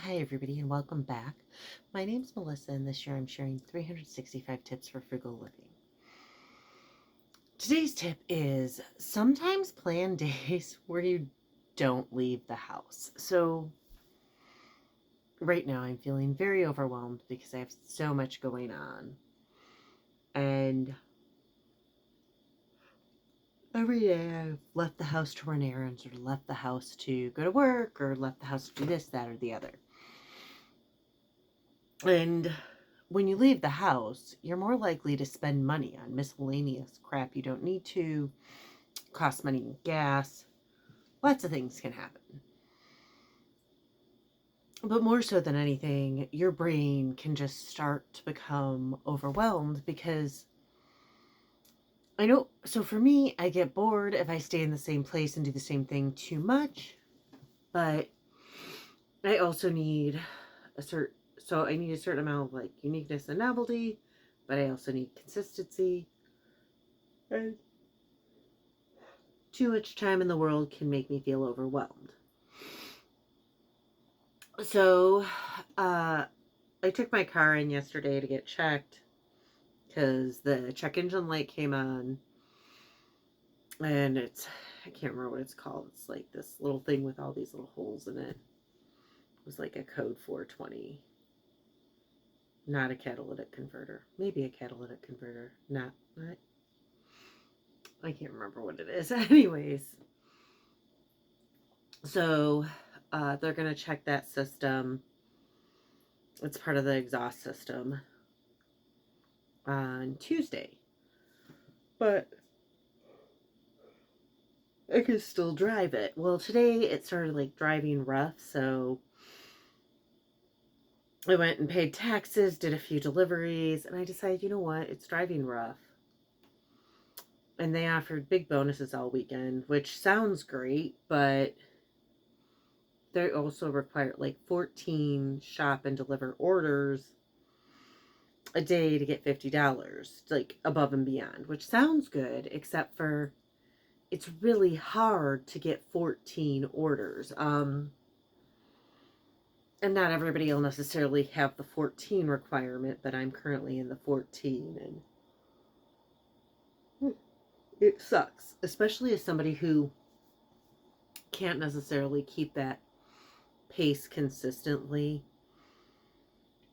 Hi, everybody, and welcome back. My name's Melissa, and this year I'm sharing 365 tips for frugal living. Today's tip is sometimes plan days where you don't leave the house. So, right now I'm feeling very overwhelmed because I have so much going on. And every day I've left the house to run errands, or left the house to go to work, or left the house to do this, that, or the other. And when you leave the house, you're more likely to spend money on miscellaneous crap you don't need to, cost money in gas. Lots of things can happen. But more so than anything, your brain can just start to become overwhelmed because I know, so for me, I get bored if I stay in the same place and do the same thing too much. But I also need I need a certain amount of like uniqueness and novelty, but I also need consistency. And too much time in the world can make me feel overwhelmed. So, I took my car in yesterday to get checked because the check engine light came on, and I can't remember what it's called. It's like this little thing with all these little holes in it. It was like a code 420. Not a catalytic converter. Maybe a catalytic converter. Not I can't remember what it is. Anyways, so they're going to check that system. It's part of the exhaust system on Tuesday. But I could still drive it. Well, today it started like driving rough, so I went and paid taxes, did a few deliveries, and I decided, you know what, it's driving rough. And they offered big bonuses all weekend, which sounds great, but they also require like 14 shop and deliver orders a day to get $50, like above and beyond, which sounds good, except for it's really hard to get 14 orders. And not everybody will necessarily have the 14 requirement, but I'm currently in the 14, and it sucks, especially as somebody who can't necessarily keep that pace consistently.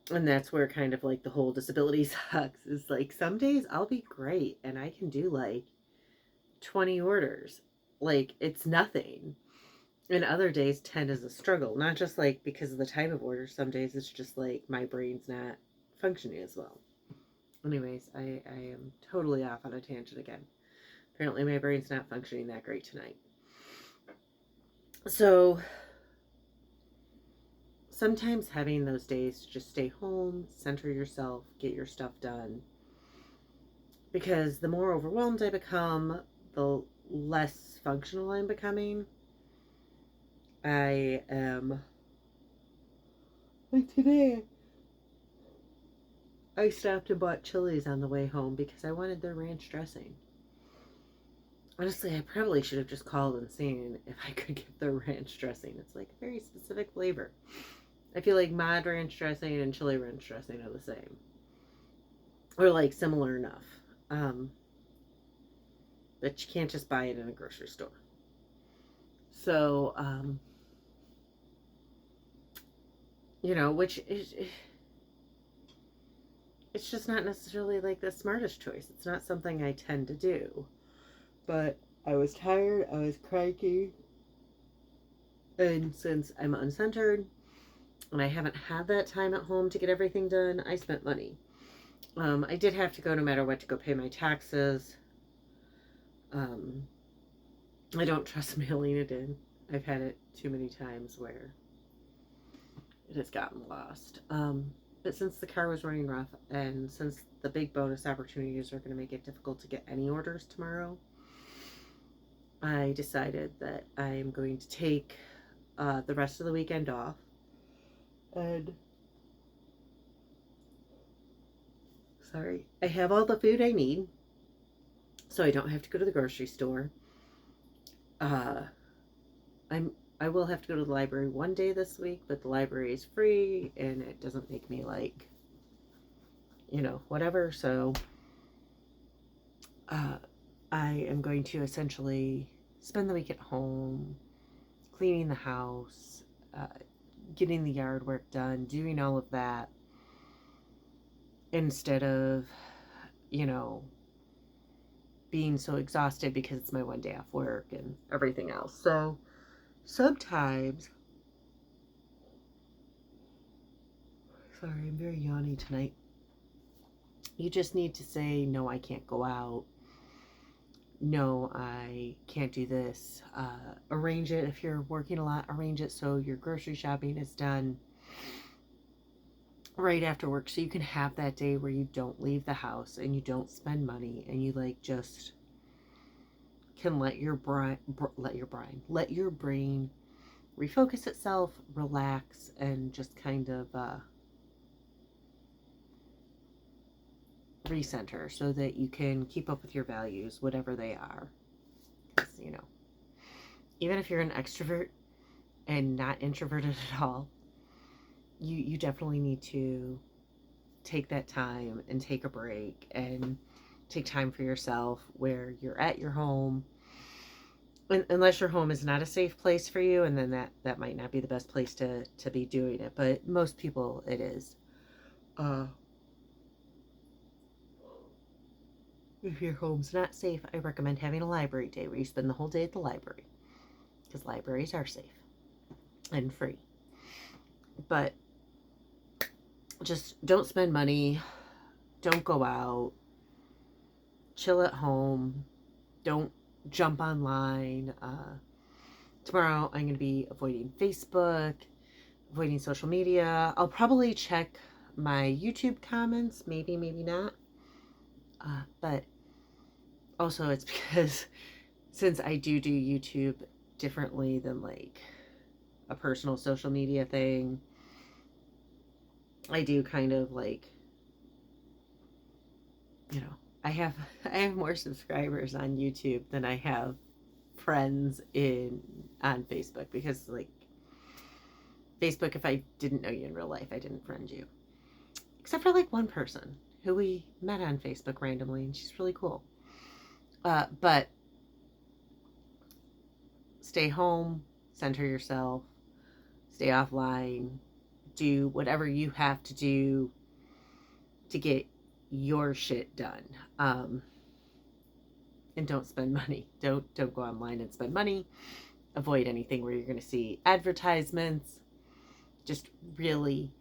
And that's where kind of like the whole disability sucks. Is like some days I'll be great and I can do like 20 orders. Like it's nothing. And other days 10 is a struggle. Not just like because of the type of order. Some days it's just like my brain's not functioning as well. Anyways, I am totally off on a tangent again. Apparently my brain's not functioning that great tonight. So sometimes having those days to just stay home, center yourself, get your stuff done. Because the more overwhelmed I become, the less functional I'm becoming. I am, like today, I stopped and bought Chili's on the way home because I wanted their ranch dressing. Honestly, I probably should have just called and seen if I could get their ranch dressing. It's like a very specific flavor. I feel like mod ranch dressing and chili ranch dressing are the same. Or like similar enough. But you can't just buy it in a grocery store. So, which is, it's just not necessarily like the smartest choice. It's not something I tend to do. But I was tired, I was cranky, and since I'm uncentered and I haven't had that time at home to get everything done, I spent money. I did have to go no matter what to go pay my taxes. I don't trust mailing it in. I've had it too many times where it has gotten lost. But since the car was running rough and since the big bonus opportunities are going to make it difficult to get any orders tomorrow, I decided that I'm going to take the rest of the weekend off. And I have all the food I need, so I don't have to go to the grocery store. I'm I will have to go to the library one day this week, but the library is free and it doesn't make me like, whatever. So uh, I am going to essentially spend the week at home, cleaning the house, uh, getting the yard work done, doing all of that instead of, you know, being so exhausted because it's my one day off work and everything else. So sometimes, sorry, I'm very yawny tonight. You just need to say, no, I can't go out. No, I can't do this. Arrange it. If you're working a lot, arrange it so your grocery shopping is done right after work, so you can have that day where you don't leave the house and you don't spend money and you like just can let your brain refocus itself, relax, and just kind of recenter so that you can keep up with your values, whatever they are. Because, even if you're an extrovert and not introverted at all, you definitely need to take that time and take a break and take time for yourself where you're at your home. Unless your home is not a safe place for you, and then that might not be the best place to be doing it, but most people it is. If your home's not safe, I recommend having a library day where you spend the whole day at the library, because libraries are safe and free. But just don't spend money, don't go out, chill at home, don't jump online. Tomorrow I'm going to be avoiding Facebook, avoiding social media. I'll probably check my YouTube comments, maybe not. But also it's because since I do YouTube differently than like a personal social media thing, I do kind of like, I have more subscribers on YouTube than I have friends on Facebook, because like Facebook, if I didn't know you in real life, I didn't friend you. Except for like one person who we met on Facebook randomly, and she's really cool. But stay home, center yourself, stay offline, do whatever you have to do to get your shit done. And don't spend money. Don't go online and spend money. Avoid anything where you're going to see advertisements. Just really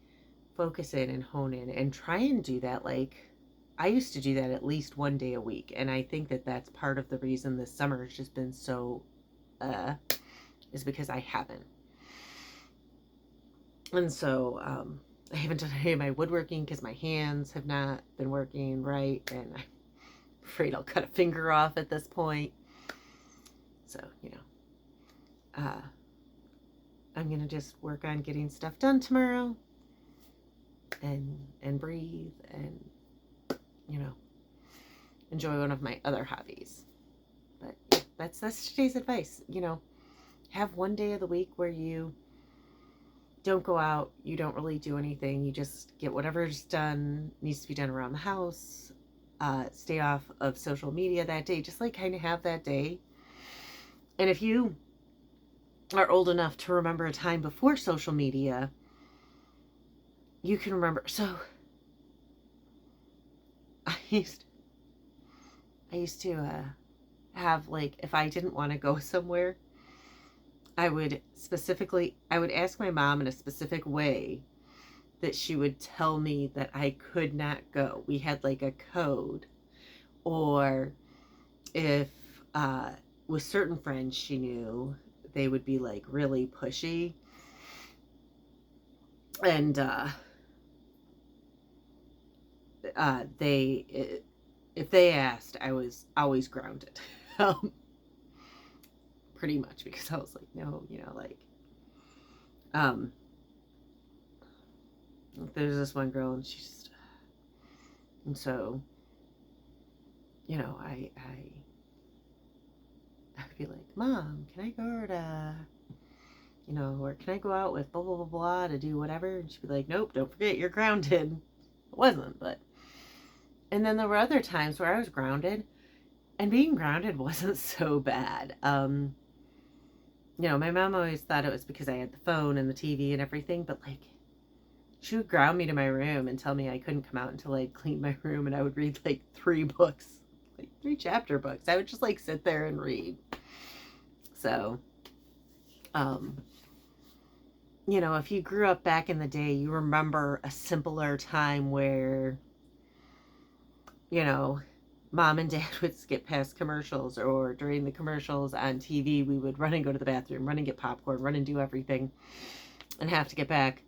focus in and hone in and try and do that. Like, I used to do that at least one day a week, and I think that that's part of the reason this summer has just been so is because I haven't. And so I haven't done any of my woodworking because my hands have not been working right, and I'm afraid I'll cut a finger off at this point. So, I'm going to just work on getting stuff done tomorrow and breathe and, enjoy one of my other hobbies. But yeah, that's today's advice. Have one day of the week where you don't go out, you don't really do anything, you just get whatever's done, needs to be done around the house, stay off of social media that day, just like kind of have that day. And if you are old enough to remember a time before social media, you can remember. So I used to have, like, if I didn't want to go somewhere, I would ask my mom in a specific way that she would tell me that I could not go. We had like a code. Or if with certain friends she knew, they would be like really pushy. And if they asked, I was always grounded. Pretty much, because I was like, no, there's this one girl, and and so, I would be like, Mom, can I go to you know, or can I go out with blah, blah, blah, blah to do whatever? And she'd be like, nope, don't forget you're grounded. It wasn't, but. And then there were other times where I was grounded, and being grounded wasn't so bad. You know, my mom always thought it was because I had the phone and the TV and everything, but like, she would ground me to my room and tell me I couldn't come out until I cleaned my room, and I would read like 3 books, like 3 chapter books. I would just like sit there and read. So, um, you know, if you grew up back in the day, you remember a simpler time where, you know, mom and dad would skip past commercials, or during the commercials on TV, we would run and go to the bathroom, run and get popcorn, run and do everything, and have to get back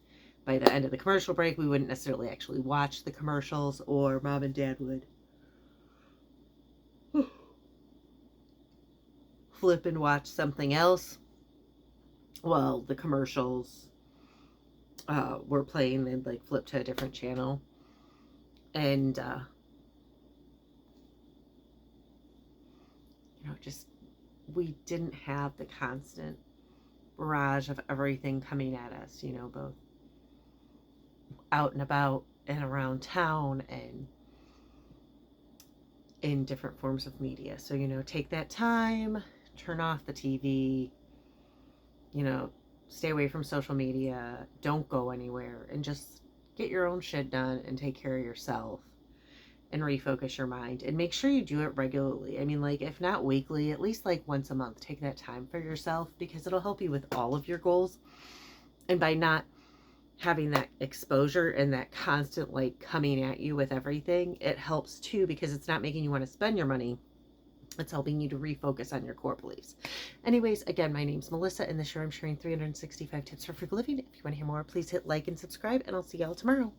by the end of the commercial break. We wouldn't necessarily actually watch the commercials, or mom and dad would flip and watch something else while the commercials were playing. They'd like flip to a different channel. And, you know, just, we didn't have the constant barrage of everything coming at us, you know, both out and about and around town and in different forms of media. So, you know, take that time, turn off the TV, you know, stay away from social media, don't go anywhere, and just get your own shit done and take care of yourself and refocus your mind, and make sure you do it regularly. I mean, like, if not weekly, at least like once a month, take that time for yourself, because it'll help you with all of your goals. And by not having that exposure and that constant like coming at you with everything, it helps too, because it's not making you want to spend your money. It's helping you to refocus on your core beliefs. Anyways, again, my name's Melissa, and this year I'm sharing 365 tips for frugal living. If you want to hear more, please hit like and subscribe, and I'll see y'all tomorrow.